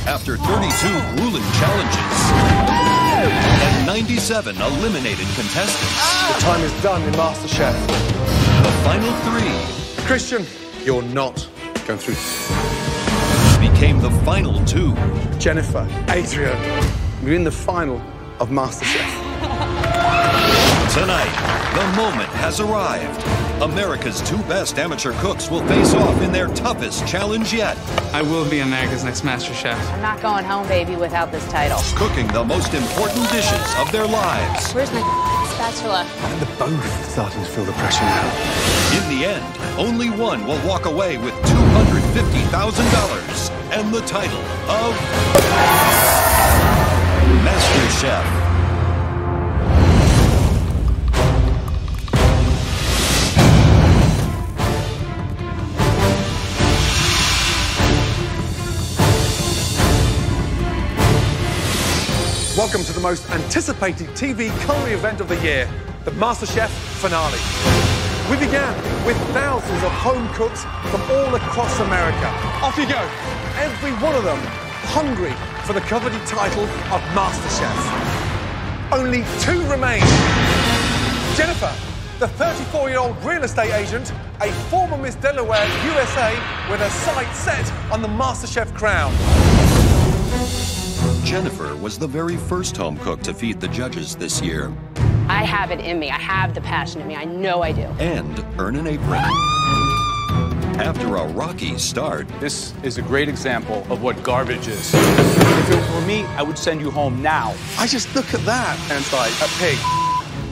After 32 grueling challenges and 97 eliminated contestants. The time is done in MasterChef. The final 3. Christian, you're not going through. Became the final 2. Jennifer, Adrian, you're in the final of MasterChef. Tonight, the moment has arrived. America's 2 best amateur cooks will face off in their toughest challenge yet. I will be America's next master chef. I'm not going home, baby, without this title. Cooking the most important dishes of their lives. Where's my spatula? And they're both starting to feel the pressure now. In the end, only one will walk away with $250,000 and the title of Master Chef. Welcome to the most anticipated TV culinary event of the year, the MasterChef finale. We began with thousands of home cooks from all across America. Off you go. Every one of them hungry for the coveted title of MasterChef. Only 2 remain. Jennifer, the 34-year-old real estate agent, a former Miss Delaware USA with her sights set on the MasterChef crown. Jennifer was the very first home cook to feed the judges this year. I have it in me. I have the passion in me. I know I do. And earn an apron. After a rocky start. This is a great example of what garbage is. If it were me, I would send you home now. I just look at that and it's like a pig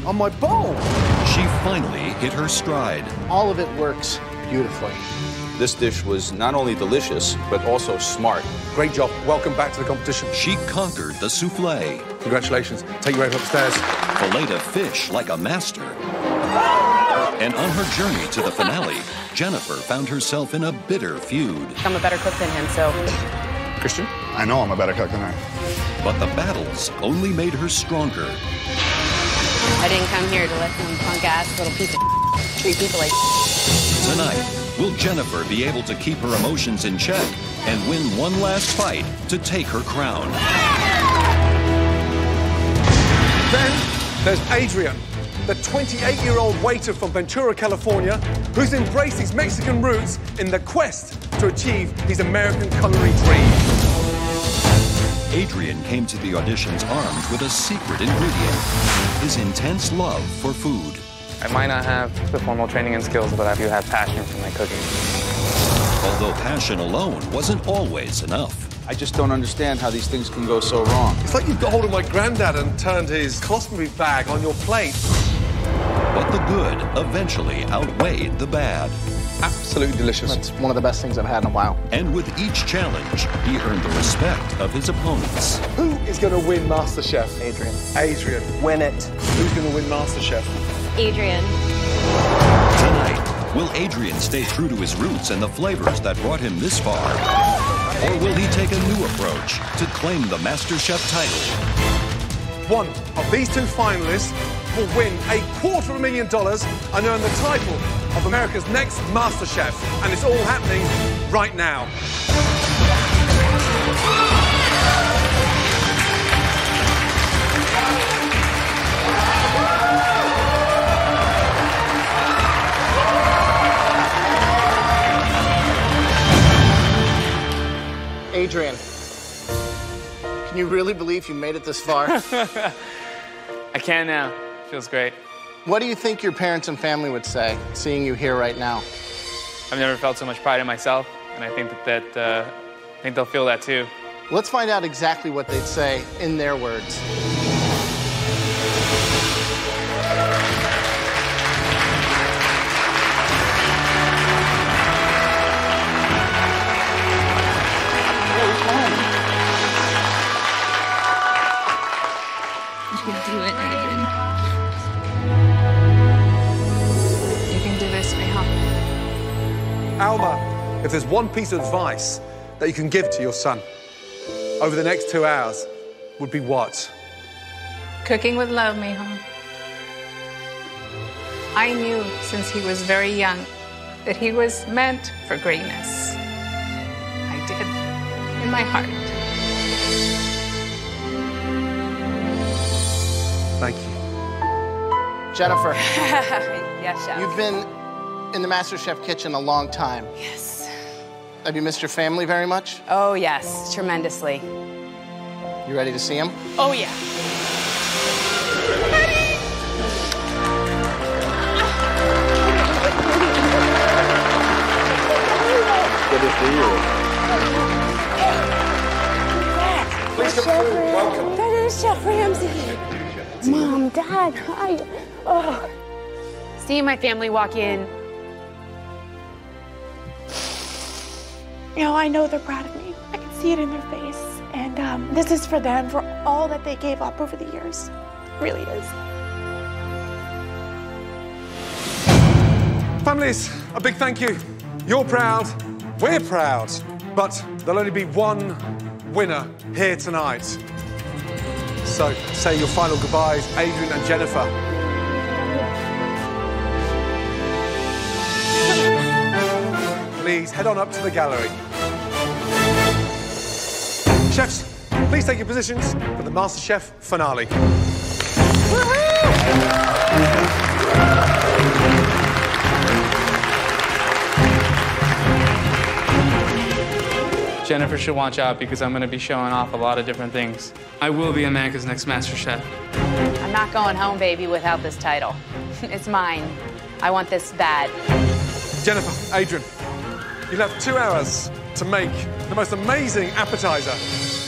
on my bowl. She finally hit her stride. All of it works beautifully. This dish was not only delicious, but also smart. Great job. Welcome back to the competition. She conquered the souffle. Congratulations. Take your wife upstairs. Filleted a fish like a master. And on her journey to the finale, Jennifer found herself in a bitter feud. I'm a better cook than him, so... Christian? I know I'm a better cook than her. But the battles only made her stronger. I didn't come here to let some punk-ass little piece of treat people like... Tonight, will Jennifer be able to keep her emotions in check and win one last fight to take her crown? Then there's Adrian, the 28-year-old waiter from Ventura, California, who's embraced his Mexican roots in the quest to achieve his American culinary dream. Adrian came to the auditions armed with a secret ingredient, his intense love for food. I might not have the formal training and skills, but I do have passion for my cooking. Although passion alone wasn't always enough. I just don't understand how these things can go so wrong. It's like you've got hold of my granddad and turned his cosmetic bag on your plate. But the good eventually outweighed the bad. Absolutely delicious. That's one of the best things I've had in a while. And with each challenge, he earned the respect of his opponents. Who is going to win MasterChef? Adrian. Adrian. Win it. Who's going to win MasterChef? Adrian. Tonight, will Adrian stay true to his roots and the flavors that brought him this far? Or will he take a new approach to claim the MasterChef title? One of these 2 finalists will win $250,000 and earn the title of America's next MasterChef. And it's all happening right now. Adrian, can you really believe you made it this far? I can now. Feels great. What do you think your parents and family would say, seeing you here right now? I've never felt so much pride in myself, and I think I think they'll feel that too. Let's find out exactly what they'd say in their words. You can do it, Adrian. You can do this, Mijo. Alma, if there's one piece of advice that you can give to your son over the next 2 hours, would be what? Cooking with love, Mijo. I knew since he was very young that he was meant for greatness. I did, in my heart. Thank you. Jennifer, Yes, chef. you've been in the MasterChef kitchen a long time. Yes. Have you missed your family very much? Oh, yes, tremendously. You ready to see them? Oh, yeah. Good to see you. Please come forward. Welcome. That is Chef Ramsay. Mom, Dad, hi. Oh. Seeing my family walk in, You know, I know they're proud of me. I can see it in their face. And this is for them, for all that they gave up over the years. It really is. Families, a big thank you. You're proud, we're proud, but there'll only be one winner here tonight. So say your final goodbyes, Adrian and Jennifer. Please head on up to the gallery. Chefs, please take your positions for the MasterChef finale. Jennifer should watch out because I'm going to be showing off a lot of different things. I will be America's next Master Chef. I'm not going home, baby, without this title. It's mine. I want this bad. Jennifer, Adrian, you'll have 2 hours to make the most amazing appetizer,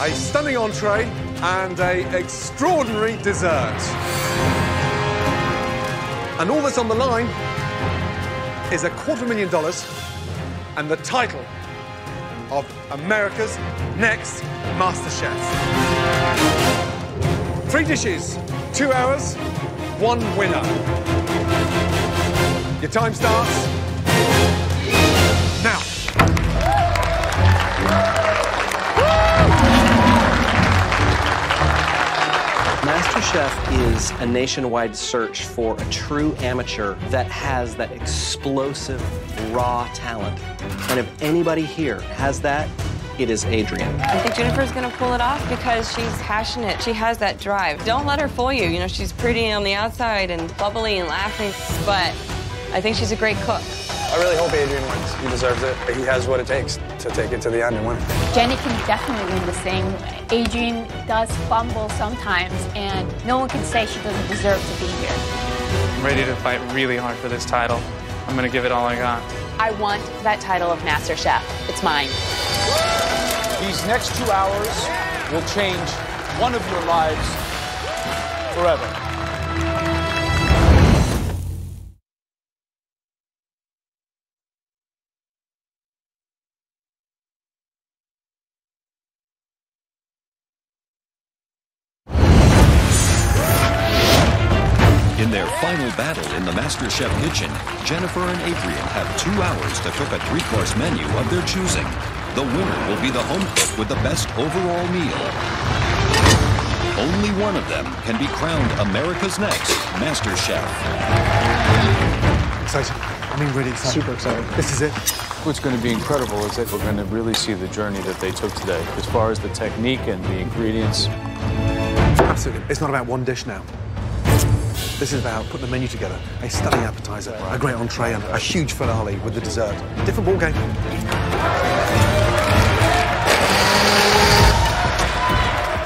a stunning entree, and an extraordinary dessert. And all that's on the line is $250,000 and the title of America's next Master Chef. 3 dishes, 2 hours, 1 winner. Your time starts now. MasterChef is a nationwide search for a true amateur that has that explosive, raw talent. And if anybody here has that, it is Adrian. I think Jennifer's gonna pull it off because she's passionate. She has that drive. Don't let her fool you. You know, she's pretty on the outside and bubbly and laughing, but I think she's a great cook. I really hope Adrian wins. He deserves it. He has what it takes to take it to the end and win. Jenny can definitely win the same way. Adrian does fumble sometimes, and no one can say she doesn't deserve to be here. I'm ready to fight really hard for this title. I'm going to give it all I got. I want that title of Master Chef. It's mine. These next 2 hours will change one of your lives forever. In their final battle in the MasterChef kitchen, Jennifer and Adrian have 2 hours to cook a 3-course menu of their choosing. The winner will be the home cook with the best overall meal. Only one of them can be crowned America's next Master Chef. Excited. I mean, really excited. Super excited. This is it. What's going to be incredible is that we're going to really see the journey that they took today, as far as the technique and the ingredients. Absolutely. It's not about one dish now. This is about putting the menu together. A stunning appetizer, a great entree, and a huge finale with the dessert. Different ball game.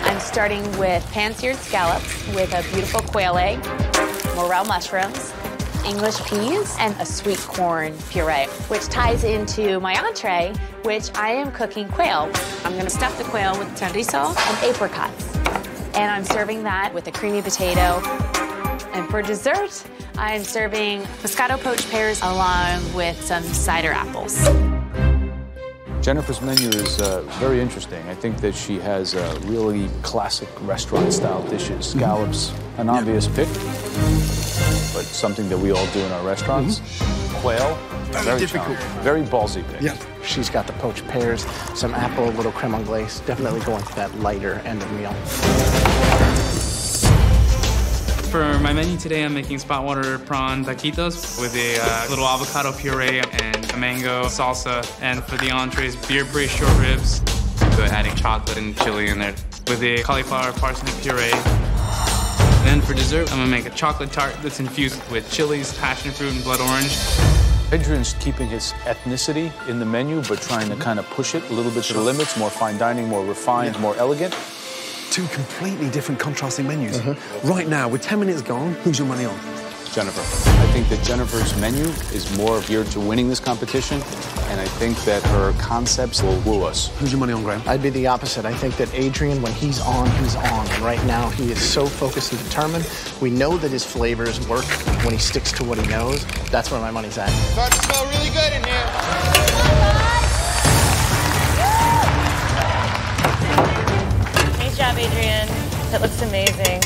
I'm starting with pan-seared scallops with a beautiful quail egg, morel mushrooms, English peas, and a sweet corn puree, which ties into my entree, which I am cooking quail. I'm gonna stuff the quail with chorizo and apricots. And I'm serving that with a creamy potato. And for dessert, I'm serving Moscato poached pears along with some cider apples. Jennifer's menu is very interesting. I think that she has really classic restaurant-style dishes. Scallops, an obvious pick, but something that we all do in our restaurants. Quail, very difficult. Very ballsy pick. Yeah. She's got the poached pears, some apple, a little creme anglaise. Definitely going to that lighter end of meal. For my menu today, I'm making spot water prawn taquitos with a little avocado puree and a mango salsa. And for the entrees, beer braised short ribs. So adding chocolate and chili in there with a cauliflower parsnip puree. Then for dessert, I'm gonna make a chocolate tart that's infused with chilies, passion fruit, and blood orange. Adrian's keeping his ethnicity in the menu, but trying to kind of push it a little bit to the limits, more fine dining, more refined, more elegant. Two completely different contrasting menus. Right now, with 10 minutes gone, who's your money on? Jennifer. I think that Jennifer's menu is more geared to winning this competition, and I think that her concepts will woo us. Who's your money on, Graham? I'd be the opposite. I think that Adrian, when he's on, he's on. And right now, he is so focused and determined. We know that his flavors work when he sticks to what he knows. That's where my money's at. Starting to smell really good in here. Nice job, Adrian. That looks amazing.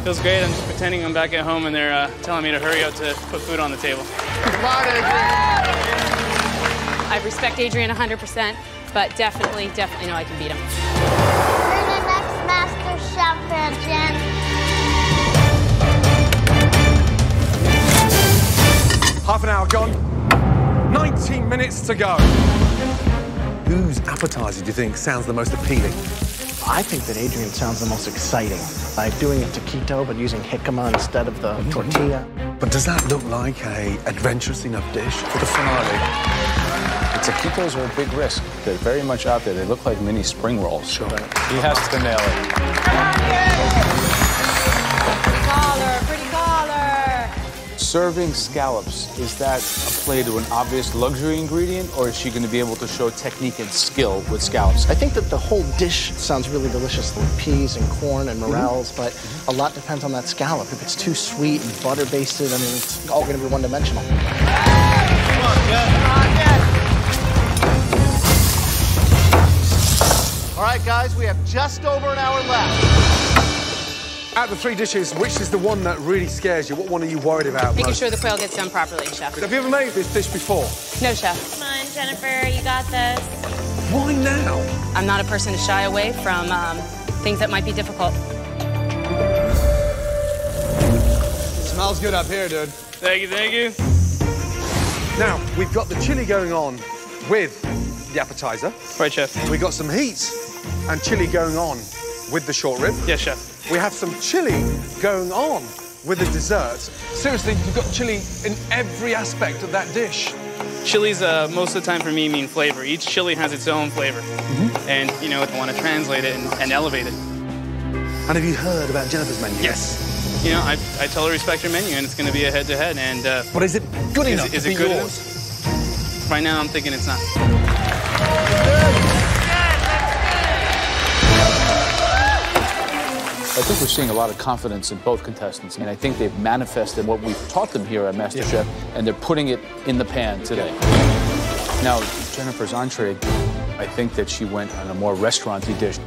Feels great. I'm just pretending I'm back at home and they're telling me to hurry up to put food on the table. Come on, Adrian. I respect Adrian 100%, but definitely know I can beat him. You're the next Master Chef, Jen. Half an hour gone. 19 minutes to go. Whose appetizer do you think sounds the most appealing? I think that Adrian sounds the most exciting. Like doing a taquito, but using jicama instead of the tortilla. But does that look like a adventurous enough dish for the finale? The taquitos are a big risk. They're very much out there. They look like mini spring rolls. Sure. He has to nail it. Pretty collar. Serving scallops, is that a play to an obvious luxury ingredient, or is she going to be able to show technique and skill with scallops? I think that the whole dish sounds really delicious with peas and corn and morels, but a lot depends on that scallop. If it's too sweet and butter-basted, I mean, it's all going to be one-dimensional. Come on, Jen. All right, guys, we have just over an hour left. Out of the three dishes, which is the one that really scares you? What one are you worried about Making most? sure the quail gets done properly, Chef. Have you ever made this dish before? No, Chef. Come on, Jennifer, you got this. Why now? I'm not a person to shy away from things that might be difficult. Smells good up here, dude. Thank you, thank you. Now, we've got the chili going on with the appetizer. Right, Chef. We've got some heat and chili going on with the short rib. Yes, Chef. We have some chili going on with the dessert. Seriously, you've got chili in every aspect of that dish. Chilies, most of the time for me, mean flavor. Each chili has its own flavor. And, you know, I want to translate it and elevate it. And have you heard about Jennifer's menu? Yes. You know, I totally respect her menu, and it's going to be a head-to-head. And but is it good enough? Is it good enough? Right now, I'm thinking it's not. I think we're seeing a lot of confidence in both contestants, and I think they've manifested what we've taught them here at MasterChef, and they're putting it in the pan today. Now, Jennifer's entree, I think that she went on a more restaurant-y dish.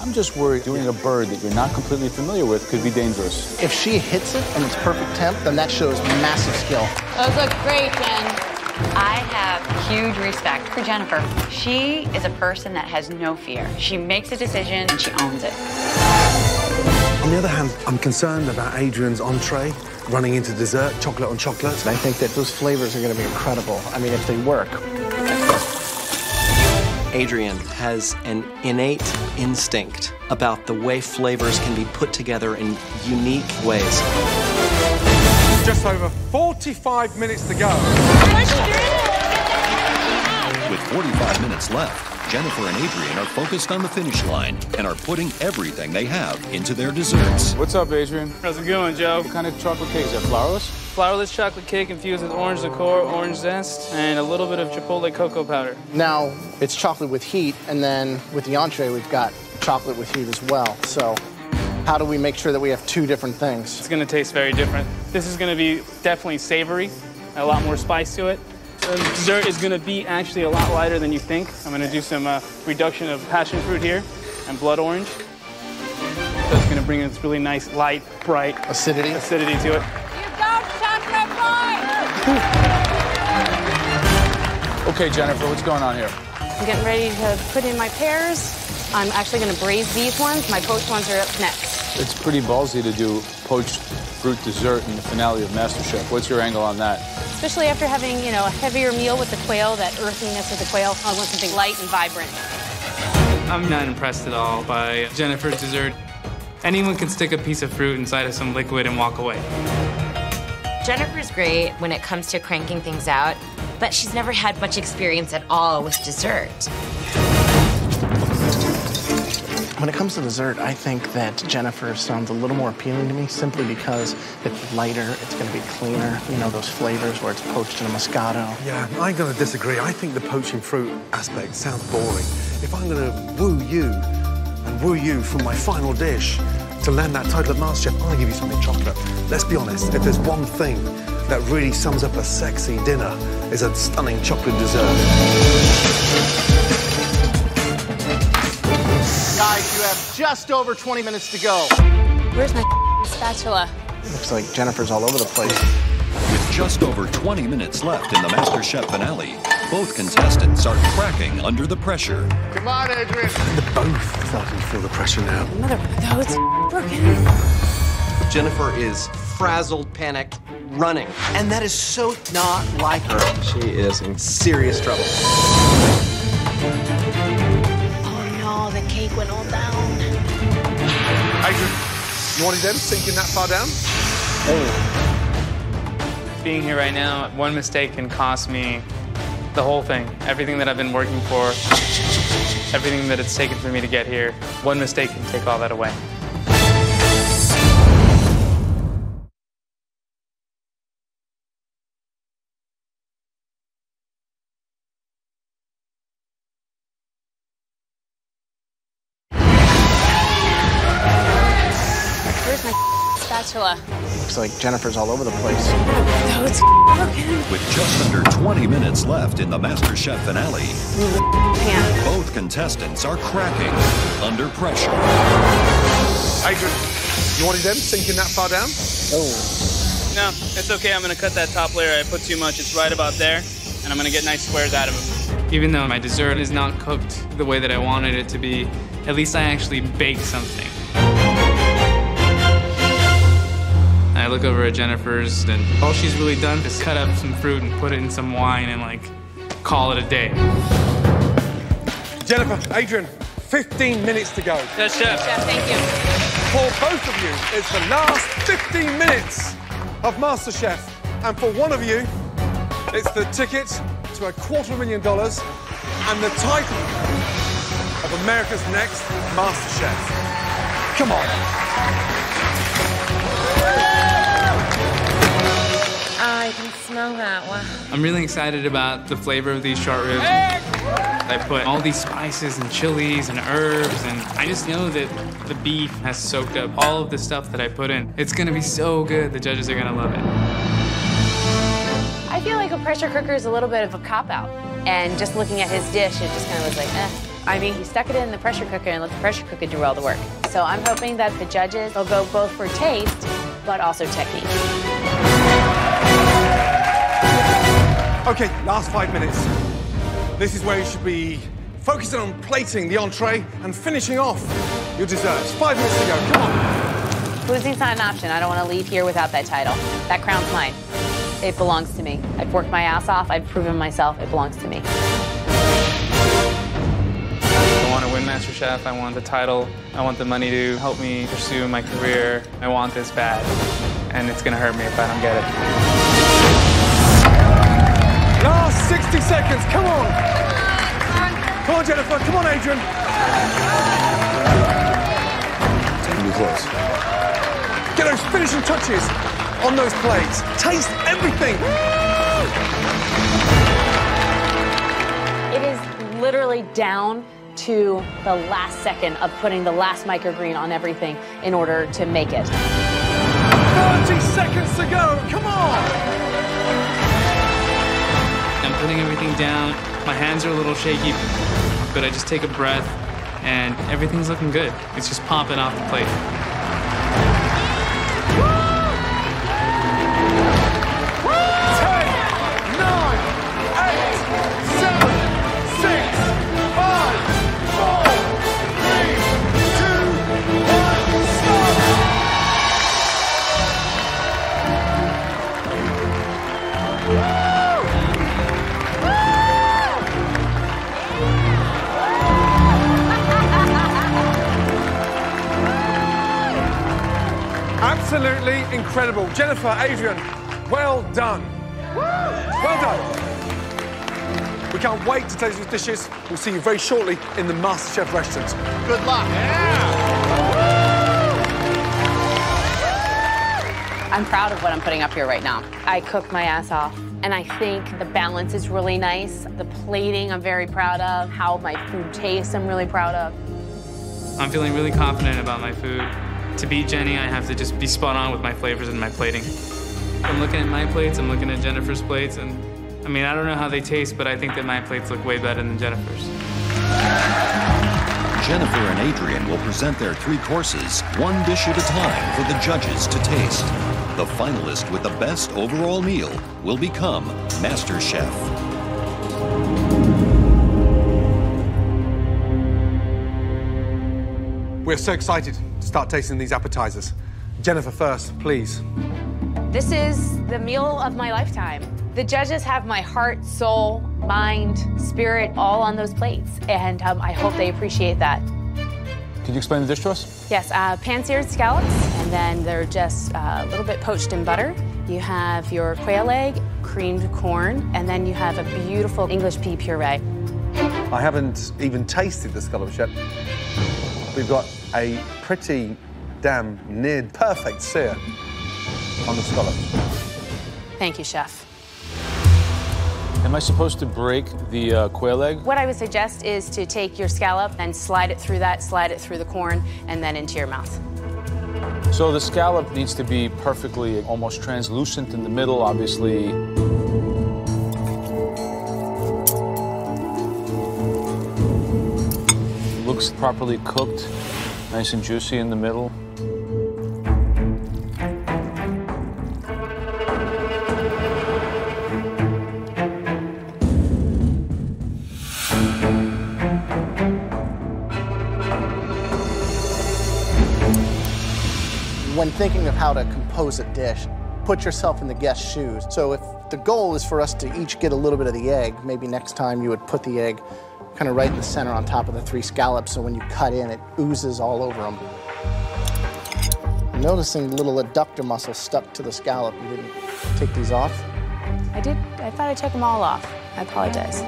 I'm just worried doing a bird that you're not completely familiar with could be dangerous. If she hits it and it's perfect temp, then that shows massive skill. Those look great, Jen. I have huge respect for Jennifer. She is a person that has no fear. She makes a decision and she owns it. On the other hand, I'm concerned about Adrian's entree running into dessert, chocolate on chocolate. And I think that those flavors are going to be incredible. I mean, if they work. Adrian has an innate instinct about the way flavors can be put together in unique ways. Just over 45 minutes to go. With 45 minutes left, Jennifer and Adrian are focused on the finish line and are putting everything they have into their desserts. What's up, Adrian? How's it going, Joe? What kind of chocolate cake is that, flourless? Flourless chocolate cake infused with orange liqueur, orange zest, and a little bit of chipotle cocoa powder. Now, it's chocolate with heat, and then with the entree, we've got chocolate with heat as well. So how do we make sure that we have two different things? It's going to taste very different. This is going to be definitely savory, a lot more spice to it. The dessert is going to be actually a lot lighter than you think. I'm going to do some reduction of passion fruit here and blood orange. So it's going to bring this really nice, light, bright acidity to it. You go, chocolate boy! Okay, Jennifer, what's going on here? I'm getting ready to put in my pears. I'm actually going to braise these ones. My poached ones are up next. It's pretty ballsy to do poached fruit dessert in the finale of MasterChef. What's your angle on that? Especially after having, you know, a heavier meal with the quail, that earthiness of the quail. I want something light and vibrant. I'm not impressed at all by Jennifer's dessert. Anyone can stick a piece of fruit inside of some liquid and walk away. Jennifer's great when it comes to cranking things out, but she's never had much experience at all with dessert. When it comes to dessert, I think that Jennifer sounds a little more appealing to me simply because it's lighter, it's going to be cleaner, you know, those flavors where it's poached in a Moscato. Yeah, I'm going to disagree. I think the poaching fruit aspect sounds boring. If I'm going to woo you from my final dish to land that title of MasterChef, I'm going to give you something chocolate. Let's be honest, if there's one thing that really sums up a sexy dinner, is a stunning chocolate dessert. Guys, you have just over 20 minutes to go. Where's my spatula? Looks like Jennifer's all over the place. With just over 20 minutes left in the MasterChef finale, both contestants are cracking under the pressure. Come on, Adrian. They're both starting to feel the pressure now. Mother, those broken. Jennifer is frazzled, panicked, running. And that is so not like her. She is in serious trouble. The cake went all down. Adrian, you wanted them sinking that far down? Being here right now, one mistake can cost me the whole thing. Everything that I've been working for, everything that it's taken for me to get here. One mistake can take all that away. Where's my spatula? Looks like Jennifer's all over the place. Those broken. With just under 20 minutes left in the MasterChef finale, both contestants are cracking under pressure. Adrian, you wanted them sinking that far down? No, it's okay. I'm going to cut that top layer. I put too much. It's right about there, and I'm going to get nice squares out of them. Even though my dessert is not cooked the way that I wanted it to be, at least I actually baked something. I look over at Jennifer's, and all she's really done is cut up some fruit and put it in some wine and, like, call it a day. Jennifer, Adrian, 15 minutes to go. Yes, Chef. Chef, thank you. For both of you, it's the last 15 minutes of MasterChef. And for one of you, it's the ticket to $250,000 and the title of America's Next MasterChef. Come on. I can smell that. Wow. I'm really excited about the flavor of these short ribs. I put all these spices and chilies and herbs, and I just know that the beef has soaked up all of the stuff that I put in. It's gonna be so good. The judges are gonna love it. I feel like a pressure cooker is a little bit of a cop-out. And just looking at his dish, it just kind of was like, eh. I mean, he stuck it in the pressure cooker and let the pressure cooker do all the work. So I'm hoping that the judges will go both for taste, but also technique. Okay, last 5 minutes. This is where you should be focusing on plating the entree and finishing off your desserts. 5 minutes to go, come on. Losing's not an option. I don't want to leave here without that title. That crown's mine. It belongs to me. I've worked my ass off. I've proven myself. It belongs to me. I want to win MasterChef. I want the title. I want the money to help me pursue my career. I want this bad, and it's going to hurt me if I don't get it. Last 60 seconds, come on. Come on, Jennifer, come on, Adrian. Taking you close. Get those finishing touches on those plates. Taste everything. It is literally down to the last second of putting the last microgreen on everything in order to make it. 30 seconds to go, come on. I'm putting everything down. My hands are a little shaky, but I just take a breath, and everything's looking good. It's just popping off the plate. 10, 9, 8, 7, 6, 5, 4, 3, 2, 1, stop! Absolutely incredible. Jennifer, Adrian, well done. Well done. We can't wait to taste these dishes. We'll see you very shortly in the MasterChef restaurant. Good luck. I'm proud of what I'm putting up here right now. I cooked my ass off, and I think the balance is really nice. The plating I'm very proud of. How my food tastes I'm really proud of. I'm feeling really confident about my food. To beat Jenny, I have to just be spot on with my flavors and my plating. I'm looking at my plates, I'm looking at Jennifer's plates, and I mean, I don't know how they taste, but I think that my plates look way better than Jennifer's. Jennifer and Adrian will present their 3 courses, one dish at a time for the judges to taste. The finalist with the best overall meal will become Master Chef. We're so excited to start tasting these appetizers. Jennifer first, please. This is the meal of my lifetime. The judges have my heart, soul, mind, spirit all on those plates, and I hope they appreciate that. Could you explain the dish to us? Yes, pan-seared scallops, and then they're just a little bit poached in butter. You have your quail egg, creamed corn, and then you have a beautiful English pea puree. I haven't even tasted the scallops yet. We've got a pretty damn near perfect sear on the scallop. Thank you, Chef. Am I supposed to break the quail egg? What I would suggest is to take your scallop and slide it through the corn, and then into your mouth. So the scallop needs to be perfectly, almost translucent in the middle, obviously. Looks properly cooked, nice and juicy in the middle. When thinking of how to compose a dish, put yourself in the guest's shoes. So if the goal is for us to each get a little bit of the egg, maybe next time you would put the egg kind of right in the center on top of the 3 scallops, so when you cut in, it oozes all over them. I'm noticing little adductor muscles stuck to the scallop. You didn't take these off? I did. I thought I took them all off. I apologize.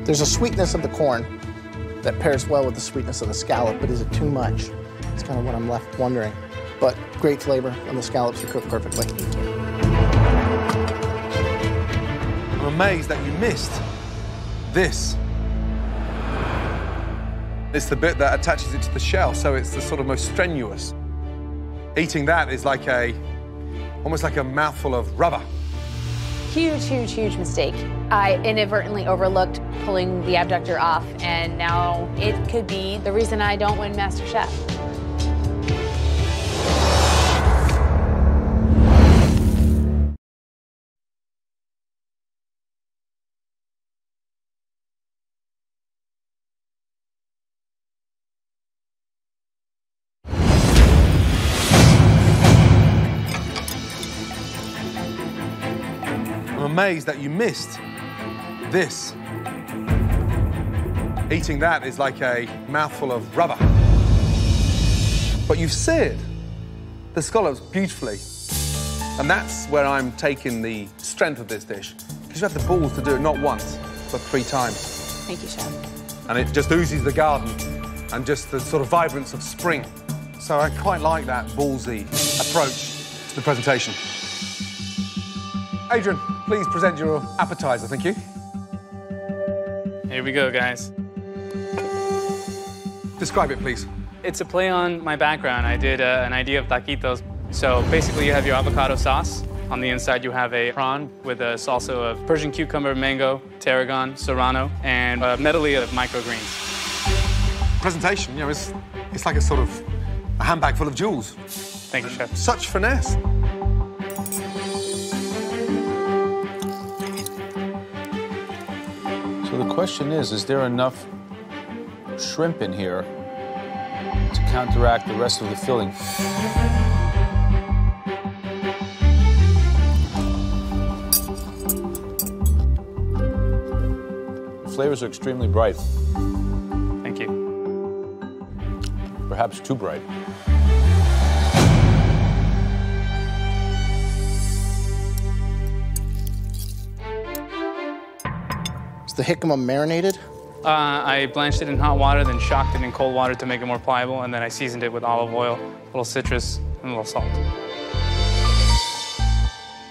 There's a sweetness of the corn that pairs well with the sweetness of the scallop, but is it too much? It's kind of what I'm left wondering. But great flavor, and the scallops are cooked perfectly. Thank you. I'm amazed that you missed this. It's the bit that attaches it to the shell, so it's the sort of most strenuous. Eating that is like almost like a mouthful of rubber. Huge, huge, huge mistake. I inadvertently overlooked pulling the abductor off, and now it could be the reason I don't win MasterChef. I'm amazed that you missed this. Eating that is like a mouthful of rubber. But you've seared the scallops beautifully. And that's where I'm taking the strength of this dish. Because you have the balls to do it not once, but 3 times. Thank you, Chef. And it just oozes the garden and just the sort of vibrance of spring. So I quite like that ballsy approach to the presentation. Adrian, please present your appetizer, thank you. Here we go, guys. Describe it, please. It's a play on my background. I did an idea of taquitos. So basically you have your avocado sauce. On the inside you have a prawn with a salsa of Persian cucumber, mango, tarragon, serrano, and a medley of microgreens. Presentation, you know, it's like a sort of a handbag full of jewels. Thank you, Chef. Such finesse. So the question is there enough shrimp in here to counteract the rest of the filling? The flavors are extremely bright. Thank you. perhaps too bright. Is the jicama marinated? I blanched it in hot water, then shocked it in cold water to make it more pliable, and then I seasoned it with olive oil, a little citrus, and a little salt.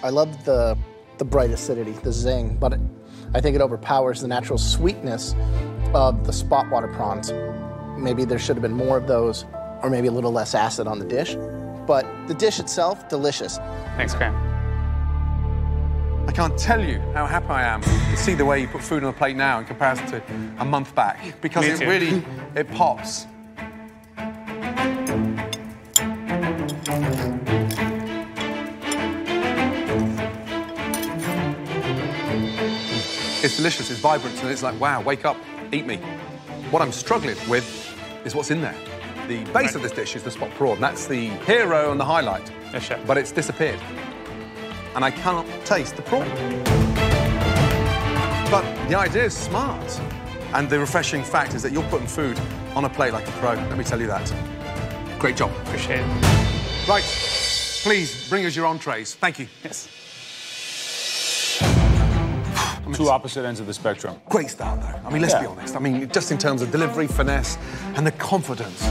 I love the bright acidity, the zing, but I think it overpowers the natural sweetness of the spot water prawns. Maybe there should have been more of those, or maybe a little less acid on the dish. But the dish itself, delicious. Thanks, Graham. I can't tell you how happy I am to see the way you put food on a plate now in comparison to a month back, because it really, it pops. It's delicious, it's vibrant, and it's like, wow, wake up, eat me. What I'm struggling with is what's in there. The base of this dish is the spot prawn. That's the hero and the highlight. Yes, chef. But it's disappeared. And I cannot taste the prawn. But the idea is smart. And the refreshing fact is that you're putting food on a plate like a pro. Let me tell you that. Great job. Appreciate it. Right, please bring us your entrees. Thank you. Yes. Two opposite ends of the spectrum. Great start, though. I mean, let's be honest. I mean, just in terms of delivery, finesse, and the confidence.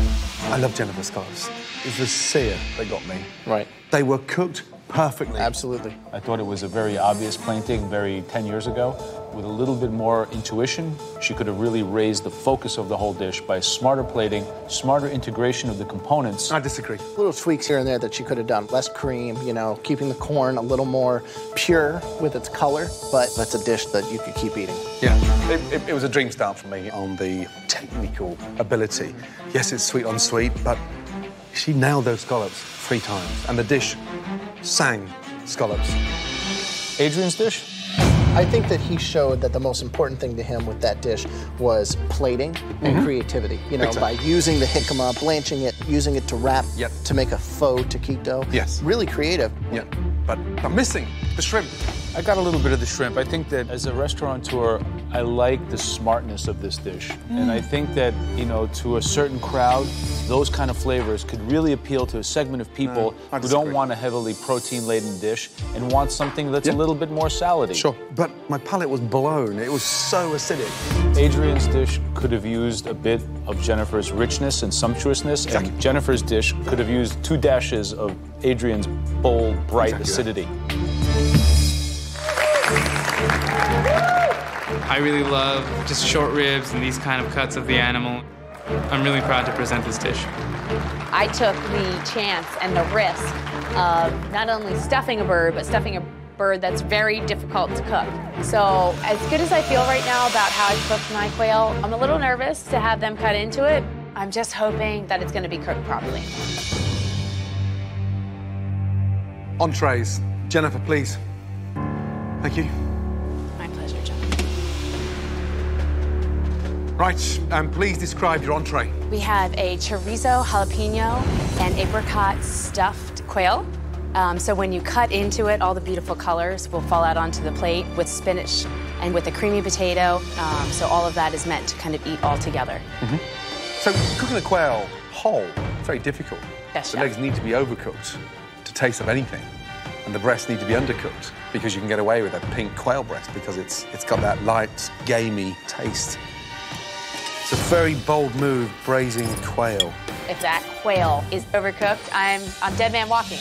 I love Jennifer's scallops. It's the sear that got me. Right. They were cooked perfectly. Absolutely. I thought it was a very obvious planting 10 years ago. With a little bit more intuition, she could have really raised the focus of the whole dish by smarter plating, smarter integration of the components. I disagree. Little tweaks here and there that she could have done. Less cream, you know, keeping the corn a little more pure with its color, but that's a dish that you could keep eating. Yeah, it was a dream start for me on the technical ability. Yes, it's sweet on sweet, but she nailed those scallops 3 times, and the dish sang scallops. Adrian's dish? I think that he showed that the most important thing to him with that dish was plating and creativity. You know, by using the jicama, blanching it, using it to wrap, to make a faux taquito. Yes. Really creative. Yeah, but I'm missing the shrimp. I got a little bit of the shrimp. I think that as a restaurateur, I like the smartness of this dish. And I think that, you know, to a certain crowd, those kind of flavors could really appeal to a segment of people who don't want a heavily protein-laden dish and want something that's a little bit more salady. Sure, but my palate was blown. It was so acidic. Adrian's dish could have used a bit of Jennifer's richness and sumptuousness, and Jennifer's dish could have used 2 dashes of Adrian's bold, bright acidity. I really love just short ribs and these kind of cuts of the animal. I'm really proud to present this dish. I took the chance and the risk of not only stuffing a bird, but stuffing a bird that's very difficult to cook. So as good as I feel right now about how I cooked my quail, I'm a little nervous to have them cut into it. I'm just hoping that it's going to be cooked properly. Entrees. Jennifer, please. Thank you. My pleasure, John. Right, please describe your entree. We have a chorizo, jalapeno, and apricot stuffed quail. So when you cut into it, all the beautiful colors will fall out onto the plate with spinach and with a creamy potato. So all of that is meant to kind of eat all together. So cooking a quail whole, very difficult. Yes, the chef. legs need to be overcooked to taste of anything. And the breasts need to be undercooked because you can get away with a pink quail breast because it's got that light, gamey taste. It's a very bold move, braising quail. If that quail is overcooked, I'm dead man walking.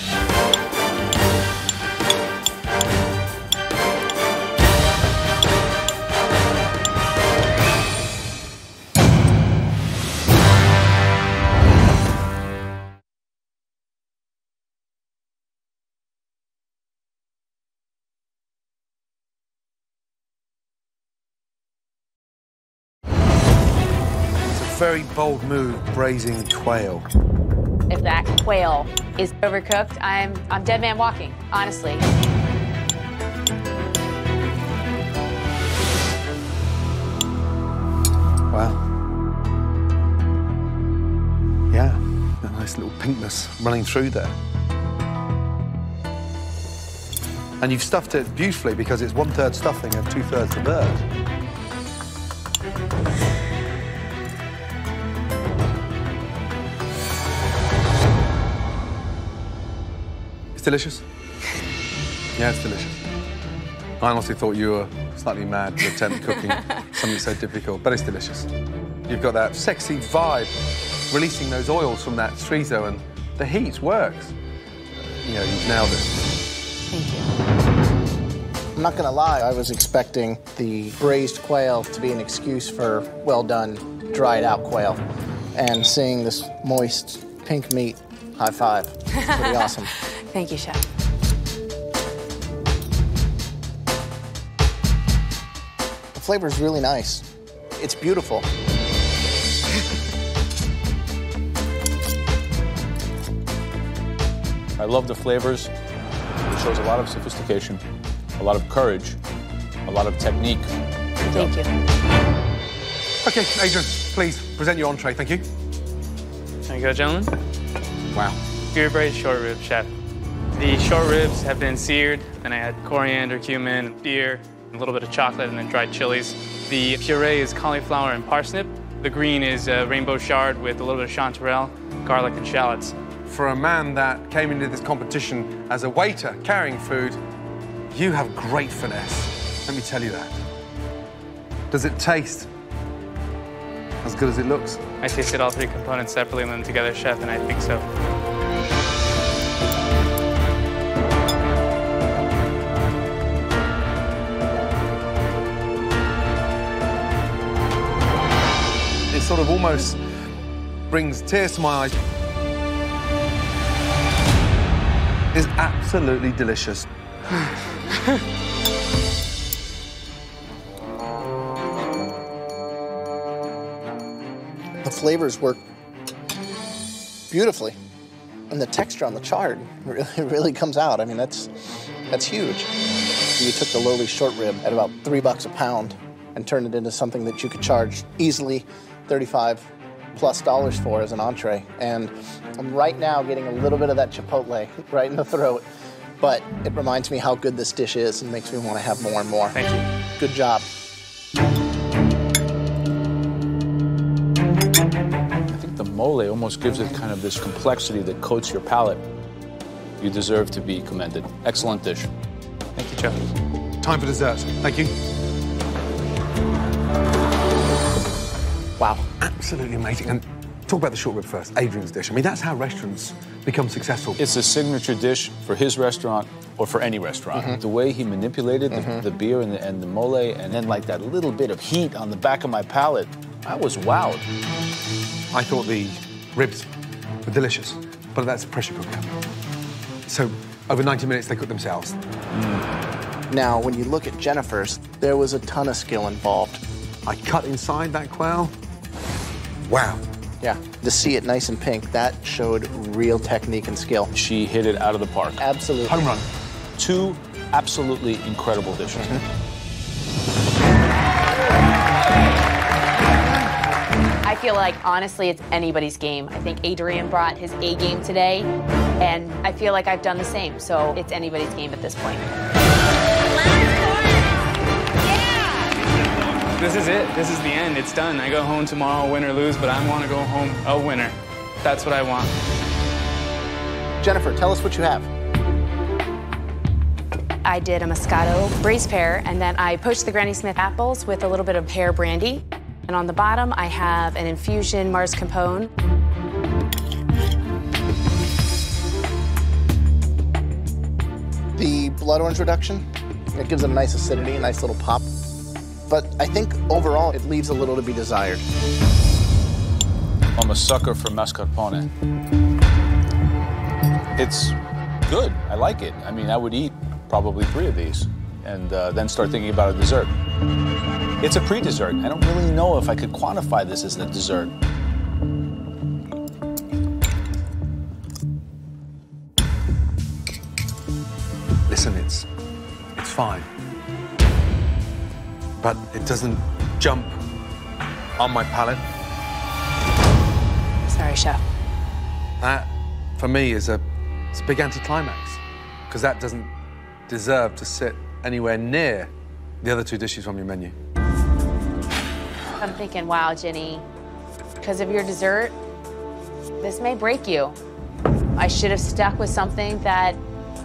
Very bold move, braising quail. If that quail is overcooked, I'm dead man walking, honestly. Wow. Yeah, a nice little pinkness running through there. And you've stuffed it beautifully because it's 1/3 stuffing and 2/3 the bird. It's delicious. Yeah, it's delicious. I honestly thought you were slightly mad to attempt cooking something so difficult, but it's delicious. You've got that sexy vibe, releasing those oils from that chorizo, and the heat works. You know, you've nailed it. Thank you. I'm not gonna lie, I was expecting the braised quail to be an excuse for well done, dried out quail. And seeing this moist pink meat, high five. It's pretty awesome. Thank you, Chef. The flavor is really nice. It's beautiful. I love the flavors. It shows a lot of sophistication, a lot of courage, a lot of technique. Thank you. Okay, Adrian, please present your entree. Thank you. There you go, gentlemen. Wow. Beer braised short rib, chef. The short ribs have been seared, and I had coriander, cumin, beer, a little bit of chocolate, and then dried chilies. The puree is cauliflower and parsnip. The green is rainbow chard with a little bit of chanterelle, garlic, and shallots. For a man that came into this competition as a waiter carrying food, you have great finesse. Let me tell you that. Does it taste as good as it looks? I tasted all three components separately and then together, chef, and I think so. It sort of almost brings tears to my eyes. It's absolutely delicious. The flavors work beautifully. And the texture on the chard really comes out. I mean, that's huge. You took the lowly short rib at about $3 a pound and turned it into something that you could charge easily $35+ for as an entree. And I'm right now getting a little bit of that chipotle right in the throat. But it reminds me how good this dish is and makes me want to have more and more. Thank you. Good job. I think the mole almost gives it kind of this complexity that coats your palate. You deserve to be commended. Excellent dish. Thank you, Chef. Time for dessert. Thank you. Wow, absolutely amazing. And talk about the short rib first, Adrian's dish. I mean, that's how restaurants become successful. It's a signature dish for his restaurant or for any restaurant. The way he manipulated the beer and the mole, and then like that little bit of heat on the back of my palate, I was wowed. I thought the ribs were delicious, but that's pressure cooker. So over 90 minutes, they cook themselves. Now, when you look at Jennifer's, there was a ton of skill involved. I cut inside that quail. Wow. Yeah, to see it nice and pink, that showed real technique and skill. She hit it out of the park. Absolutely. Home run. Two absolutely incredible dishes. I feel like, honestly, it's anybody's game. I think Adrian brought his A game today, and I feel like I've done the same, so it's anybody's game at this point. This is it. This is the end. It's done. I go home tomorrow, win or lose, but I want to go home a winner. That's what I want. Jennifer, tell us what you have. I did a Moscato braised pear, and then I poached the Granny Smith apples with a little bit of pear brandy. And on the bottom, I have an infusion Mars Capone. The blood orange reduction, it gives it a nice acidity, a nice little pop. But I think overall, it leaves a little to be desired. I'm a sucker for mascarpone. It's good. I like it. I mean, I would eat probably 3 of these and then start thinking about a dessert. It's a pre-dessert. I don't really know if I could quantify this as a dessert. Listen, it's fine. But it doesn't jump on my palate. Sorry, Chef. That, for me, is it's a big anticlimax, because that doesn't deserve to sit anywhere near the other 2 dishes from your menu. I'm thinking, wow, Ginny, because of your dessert, this may break you. I should have stuck with something that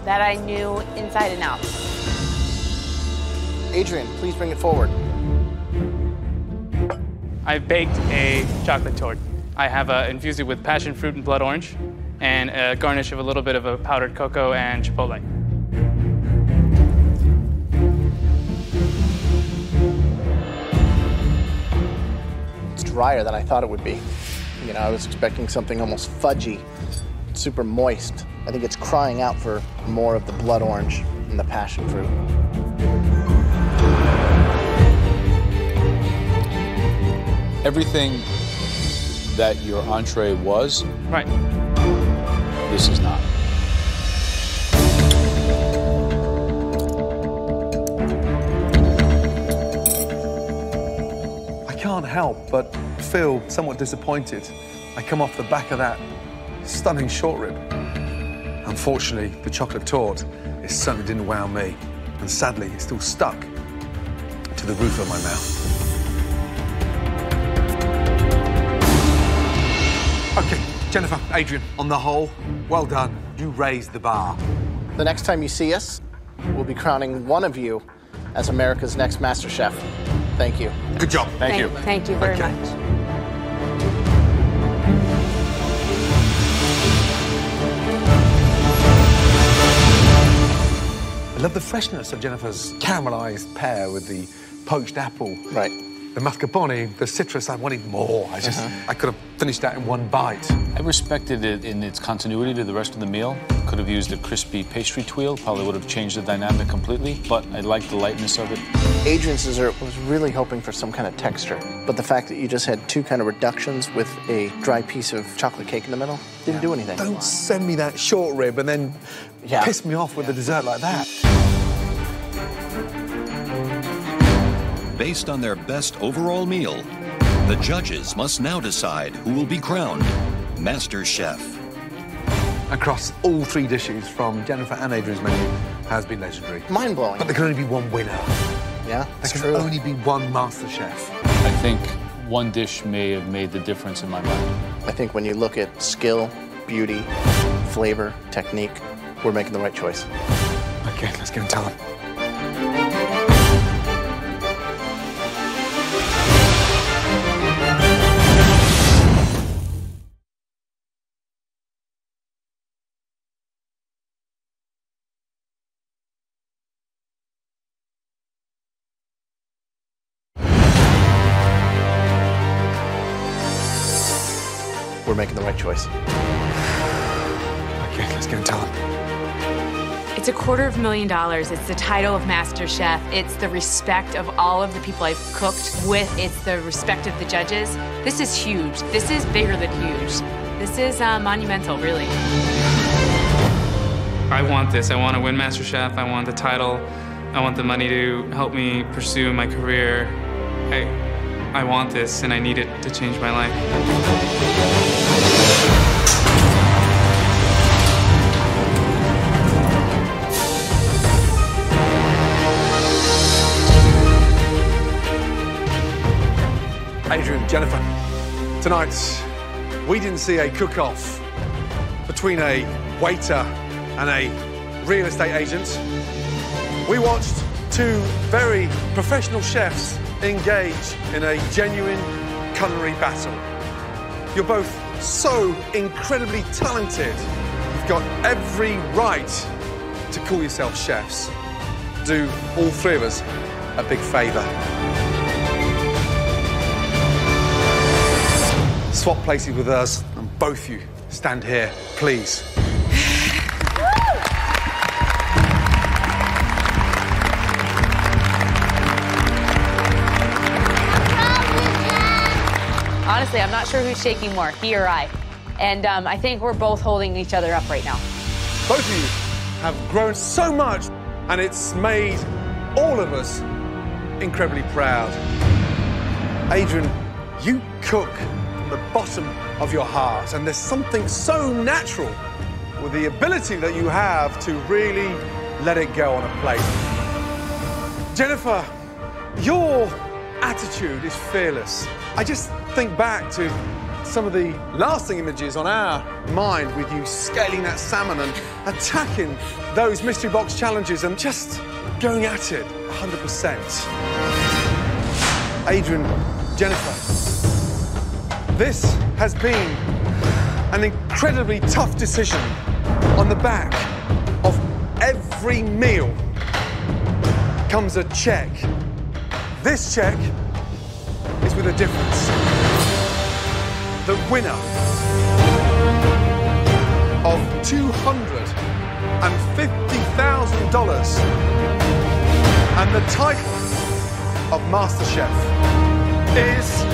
that I knew inside and out. Adrian, please bring it forward. I baked a chocolate torte. I have infused it with passion fruit and blood orange, and a garnish of a little bit of a powdered cocoa and chipotle. It's drier than I thought it would be. You know, I was expecting something almost fudgy, super moist. I think it's crying out for more of the blood orange and the passion fruit. Everything that your entree was, right, this is not. I can't help but feel somewhat disappointed. I come off the back of that stunning short rib. Unfortunately, the chocolate torte, it certainly didn't wow me. And sadly, it's still stuck to the roof of my mouth. Okay, Jennifer, Adrian, on the whole, well done. You raised the bar. The next time you see us, we'll be crowning one of you as America's next Master Chef. Thank you. Good job. Thank you. Thank you very much. I love the freshness of Jennifer's caramelized pear with the poached apple. Right. The mascarpone, the citrus, I wanted more. I could have finished that in one bite. I respected it in its continuity to the rest of the meal. Could have used a crispy pastry twirl, probably would have changed the dynamic completely, but I liked the lightness of it. Adrian's dessert was really hoping for some kind of texture, but the fact that you just had two kind of reductions with a dry piece of chocolate cake in the middle didn't do anything. Don't send me that short rib and then piss me off with a dessert like that. Based on their best overall meal, the judges must now decide who will be crowned Master Chef. Across all three dishes from Jennifer and Adrian's menu has been legendary. Mind-blowing. But there can only be one winner. Yeah, there can only be one Master Chef. I think one dish may have made the difference in my mind. I think when you look at skill, beauty, flavor, technique, we're making the right choice. Okay, let's go and tell them. We're making the right choice. Okay, let's go and tell them. It's $250,000. It's the title of Master Chef. It's the respect of all of the people I've cooked with. It's the respect of the judges. This is huge. This is bigger than huge. This is monumental, really. I want this. I want to win Master Chef. I want the title. I want the money to help me pursue my career. I want this, and I need it to change my life. Adrian, Jennifer, tonight we didn't see a cook-off between a waiter and a real estate agent. We watched two very professional chefs engage in a genuine culinary battle. You're both so incredibly talented. You've got every right to call yourself chefs. Do all three of us a big favour. Swap places with us, and both you stand here, please. Honestly, I'm not sure who's shaking more, he or I. And I think we're both holding each other up right now. Both of you have grown so much, and it's made all of us incredibly proud. Adrian, you cook from the bottom of your heart, and there's something so natural with the ability that you have to really let it go on a plate. Jennifer, your attitude is fearless. I just think back to some of the lasting images on our mind with you scaling that salmon and attacking those mystery box challenges and just going at it 100%. Adrian, Jennifer, this has been an incredibly tough decision. On the back of every meal comes a check. This check is with a difference. The winner of $250,000 and the title of MasterChef is...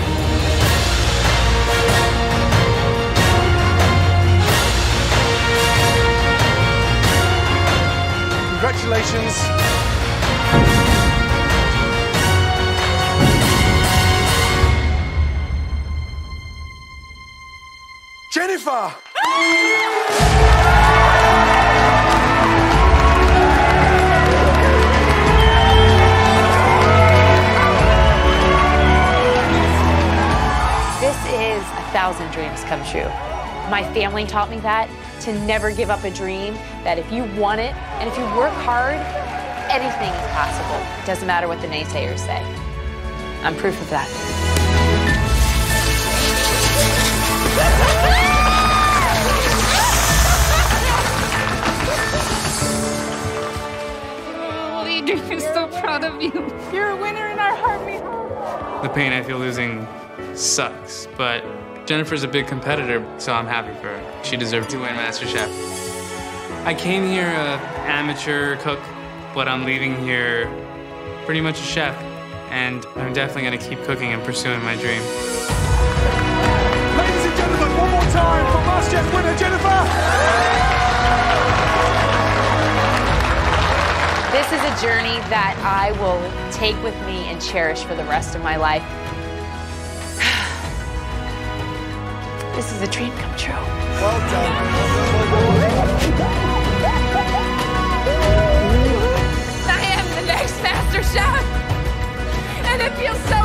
Congratulations. Jennifer! This is 1,000 dreams come true. My family taught me that, to never give up a dream, that if you want it and if you work hard, anything is possible. It doesn't matter what the naysayers say. I'm proof of that. Oh, Adrian, I'm so proud of you. You're a winner in our heart. The pain I feel losing sucks, but Jennifer's a big competitor, so I'm happy for her. She deserved to win MasterChef. I came here an amateur cook, but I'm leaving here pretty much a chef, and I'm definitely gonna keep cooking and pursuing my dream. Ladies and gentlemen, one more time for MasterChef winner Jennifer! This is a journey that I will take with me and cherish for the rest of my life. This is a dream come true. Well done. I am the next Master Chef, and it feels so